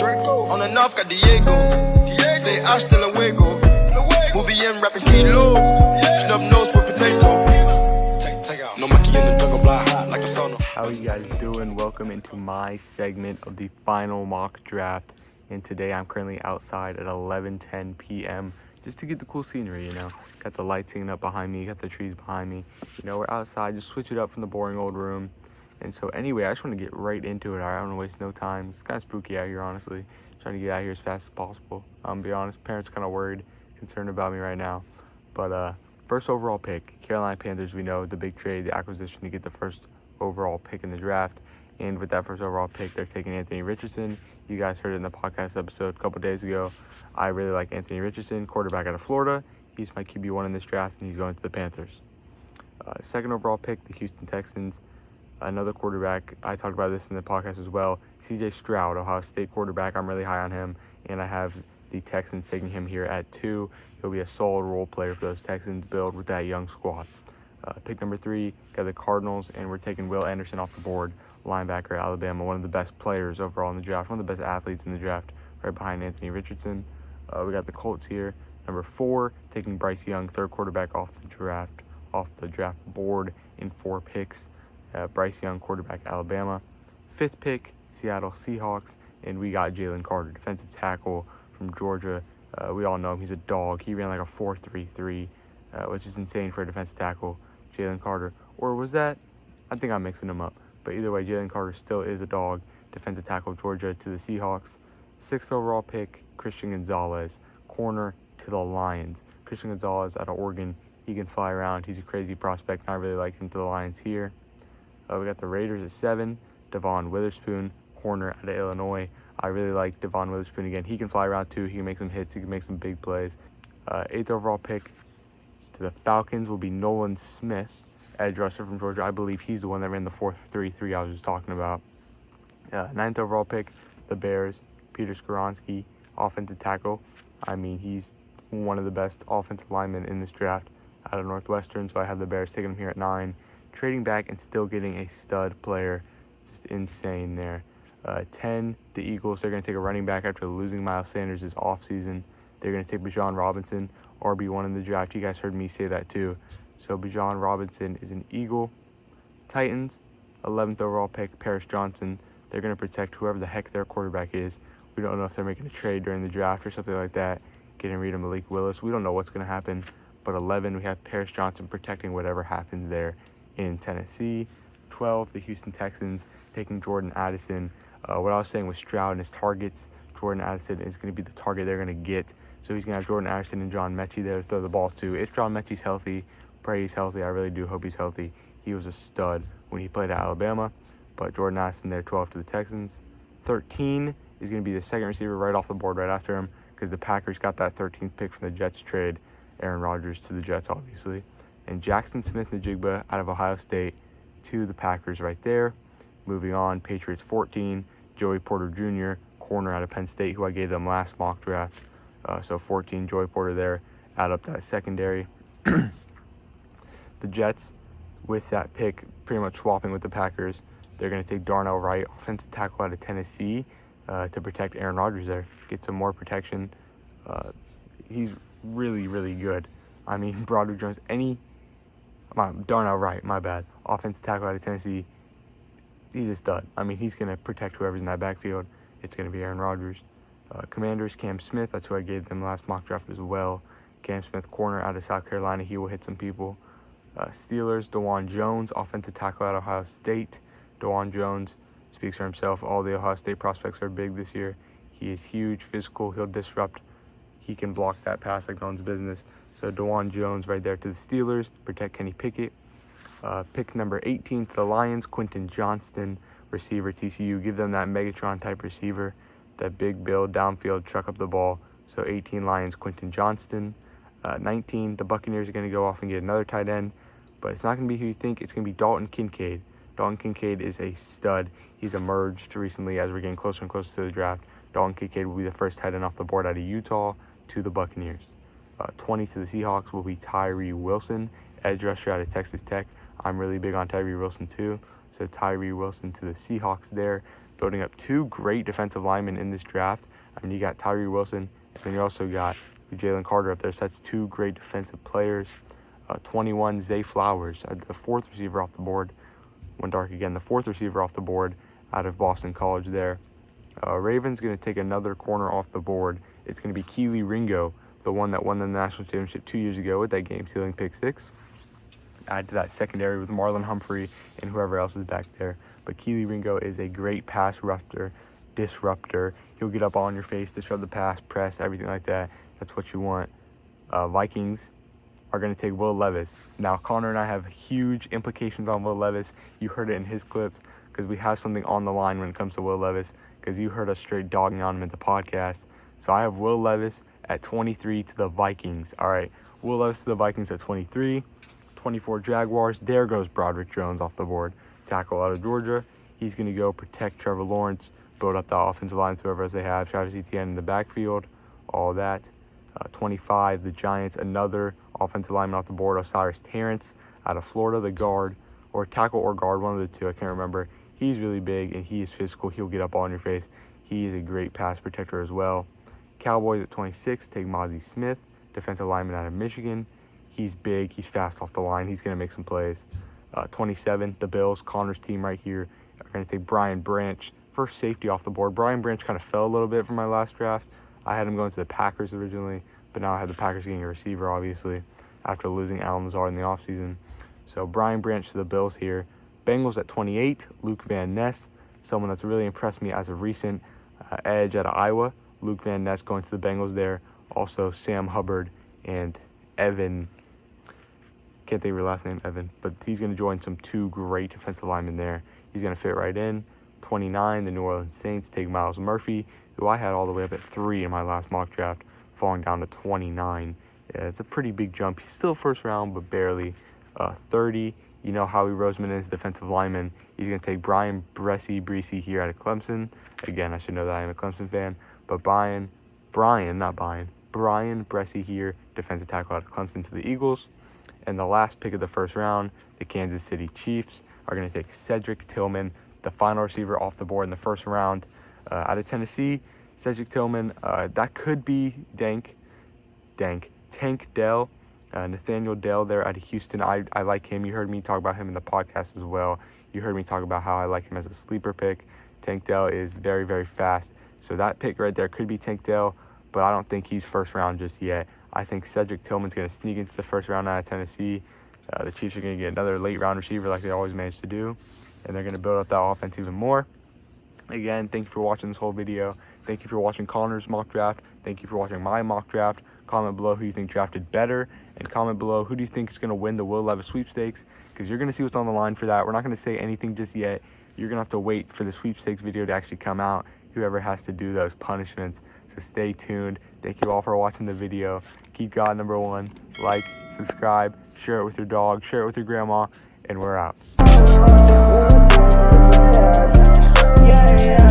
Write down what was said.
On the north, got Diego. Say hasta luego. We'll be in rapping kilo. Snub nose with potato. No monkey in the jungle, block like a sauna. How are you guys doing? Welcome into my segment of the final mock draft. And today I'm currently outside at 11:10 p.m. just to get the cool scenery, you know. Got the lights hanging up behind me, got the trees behind me. You know, we're outside, just switch it up from the boring old room. And so anyway, I just want to get right into it. I don't want to waste no time. It's kind of spooky out here, honestly. Trying to get out of here as fast as possible. To be honest, parents are kind of worried, concerned about me right now. But first overall pick, Carolina Panthers, we know the big trade, the acquisition to get the first overall pick in the draft. And with that first overall pick, they're taking Anthony Richardson. You guys heard it in the podcast episode a couple days ago. I really like Anthony Richardson, quarterback out of Florida. He's my QB1 in this draft, and he's going to the Panthers. Second overall pick, the Houston Texans. Another quarterback, I talked about this in the podcast as well, C.J. Stroud, Ohio State quarterback. I'm really high on him, and I have the Texans taking him here at 2. He'll be a solid role player for those Texans, build with that young squad. Pick number 3, got the Cardinals, and we're taking Will Anderson off the board, linebacker at Alabama, one of the best players overall in the draft, one of the best athletes in the draft, right behind Anthony Richardson. We got the Colts here. Number 4, taking Bryce Young, third quarterback off the draft board in 4 picks. Bryce Young, quarterback, Alabama. 5th pick, Seattle Seahawks, and we got Jalen Carter, defensive tackle from Georgia. We all know him. He's a dog. He ran like a 4.33, which is insane for a defensive tackle. Jalen Carter. Or was that? I think I'm mixing them up. But either way, Jalen Carter still is a dog, defensive tackle, Georgia, to the Seahawks. 6th overall pick, Christian Gonzalez, corner to the Lions. Christian Gonzalez out of Oregon. He can fly around. He's a crazy prospect, and I really like him to the Lions here. We got the Raiders at 7, Devon Witherspoon, corner out of Illinois. I really like Devon Witherspoon again. He can fly around too. He can make some hits. He can make some big plays. 8th overall pick to the Falcons will be Nolan Smith, edge rusher from Georgia. I believe he's the one that ran the 4.33 I was just talking about. 9th overall pick, the Bears, Peter Skoronski, offensive tackle. I mean, he's one of the best offensive linemen in this draft out of Northwestern, so I have the Bears taking him here at 9. Trading back and still getting a stud player. Just insane there. 10, the Eagles. They're going to take a running back after losing Miles Sanders this offseason. They're going to take Bijan Robinson, RB1 in the draft. You guys heard me say that too. So Bijan Robinson is an Eagle. Titans, 11th overall pick, Paris Johnson. They're going to protect whoever the heck their quarterback is. We don't know if they're making a trade during the draft or something like that. Getting rid of Malik Willis. We don't know what's going to happen. But 11, we have Paris Johnson protecting whatever happens there in Tennessee. 12, the Houston Texans taking Jordan Addison. What I was saying with Stroud and his targets, Jordan Addison is going to be the target they're going to get. So he's going to have Jordan Addison and John Mechie there to throw the ball to. If John Mechie's healthy, pray he's healthy. I really do hope he's healthy. He was a stud when he played at Alabama. But Jordan Addison there, 12 to the Texans. 13 is going to be the second receiver right off the board right after him because the Packers got that 13th pick from the Jets trade. Aaron Rodgers to the Jets, obviously. And Jackson Smith-Njigba out of Ohio State to the Packers right there. Moving on, Patriots 14, Joey Porter Jr., corner out of Penn State, who I gave them last mock draft. So 14, Joey Porter there, add up that secondary. The Jets, with that pick, pretty much swapping with the Packers, they're going to take Darnell Wright, offensive tackle out of Tennessee, to protect Aaron Rodgers there. Get some more protection. He's really, really good. I mean, Broderick Jones, Darnell Wright, my bad. Offensive tackle out of Tennessee. He's a stud. I mean, he's going to protect whoever's in that backfield. It's going to be Aaron Rodgers. Commanders, Cam Smith. That's who I gave them last mock draft as well. Cam Smith, corner out of South Carolina. He will hit some people. Steelers, DeJuan Jones, offensive tackle out of Ohio State. DeJuan Jones speaks for himself. All the Ohio State prospects are big this year. He is huge, physical. He'll disrupt. He can block that pass like no one's business. So DeJuan Jones right there to the Steelers. Protect Kenny Pickett. Pick number 18 to the Lions, Quentin Johnston, receiver, TCU. Give them that Megatron-type receiver, that big build, downfield, truck up the ball. So 18 Lions, Quentin Johnston. 19, the Buccaneers are going to go off and get another tight end, but it's not going to be who you think. It's going to be Dalton Kincaid. Dalton Kincaid is a stud. He's emerged recently as we're getting closer and closer to the draft. Dalton Kincaid will be the first tight end off the board out of Utah to the Buccaneers. 20 to the Seahawks will be Tyree Wilson, edge rusher out of Texas Tech. I'm really big on Tyree Wilson too. So Tyree Wilson to the Seahawks there. building up two great defensive linemen in this draft. I mean, you got Tyree Wilson, and then you also got Jalen Carter up there. So that's two great defensive players. 21, Zay Flowers, the fourth receiver off the board. Went dark again, the fourth receiver off the board out of Boston College there. Ravens going to take another corner off the board. It's going to be Keely Ringo, the one that won the national championship 2 years ago with that game-sealing pick six. Add to that secondary with Marlon Humphrey and whoever else is back there. But Keely Ringo is a great pass disruptor. He'll get up on your face, disrupt the pass, press, everything like that. That's what you want. Vikings are going to take Will Levis. Now, Connor and I have huge implications on Will Levis. You heard it in his clips because we have something on the line when it comes to Will Levis because you heard us straight dogging on him at the podcast. So I have Will Levis at 23 to the Vikings. All right, Will Levis to the Vikings at 23. 24 Jaguars. There goes Broderick Jones off the board. Tackle out of Georgia. He's going to go protect Trevor Lawrence, build up the offensive line with whoever else they have. Travis Etienne in the backfield, all that. 25, the Giants, another offensive lineman off the board, Osiris Terrence out of Florida, the guard, or tackle or guard, one of the two, I can't remember. He's really big and he is physical. He'll get up on your face. He is a great pass protector as well. Cowboys at 26, take Mozzie Smith, defensive lineman out of Michigan. He's big. He's fast off the line. He's going to make some plays. 27, the Bills, Connor's team right here, are going to take Brian Branch, first safety off the board. Brian Branch kind of fell a little bit from my last draft. I had him going to the Packers originally, but now I have the Packers getting a receiver, obviously, after losing Alan Lazard in the offseason. So Brian Branch to the Bills here. Bengals at 28, Luke Van Ness, someone that's really impressed me as of recent, edge out of Iowa. Luke Van Ness going to the Bengals there. Also Sam Hubbard and Evan. Can't think of your last name, Evan, but he's going to join some two great defensive linemen there. He's going to fit right in. 29, the New Orleans Saints take Myles Murphy, who I had all the way up at 3 in my last mock draft, falling down to 29. Yeah, it's a pretty big jump. He's still first round, but barely. 30, you know Howie Roseman is defensive lineman. He's going to take Brian Bresee here out of Clemson. Again, I should know that I am a Clemson fan, but Brian Bresee here, defensive tackle out of Clemson to the Eagles. And the last pick of the first round, the Kansas City Chiefs are going to take Cedric Tillman, the final receiver off the board in the first round. Out of Tennessee, Cedric Tillman, that could be Tank Dell, Nathaniel Dell there out of Houston. I like him. You heard me talk about him in the podcast as well. You heard me talk about how I like him as a sleeper pick. Tank Dell is very, very fast. So that pick right there could be Tank Dell, but I don't think he's first round just yet. I think Cedric Tillman's going to sneak into the first round out of Tennessee. The Chiefs are going to get another late round receiver like they always manage to do, and they're going to build up that offense even more. Again, thank you for watching this whole video. Thank you for watching Connor's mock draft. Thank you for watching my mock draft. Comment below who you think drafted better, and comment below who do you think is going to win the Will Levis sweepstakes, because you're going to see what's on the line for that. We're not going to say anything just yet. You're going to have to wait for the sweepstakes video to actually come out, whoever has to do those punishments. So stay tuned. Thank you all for watching the video. Keep God number one. Like, subscribe, share it with your dog, share it with your grandma, and we're out. Yeah.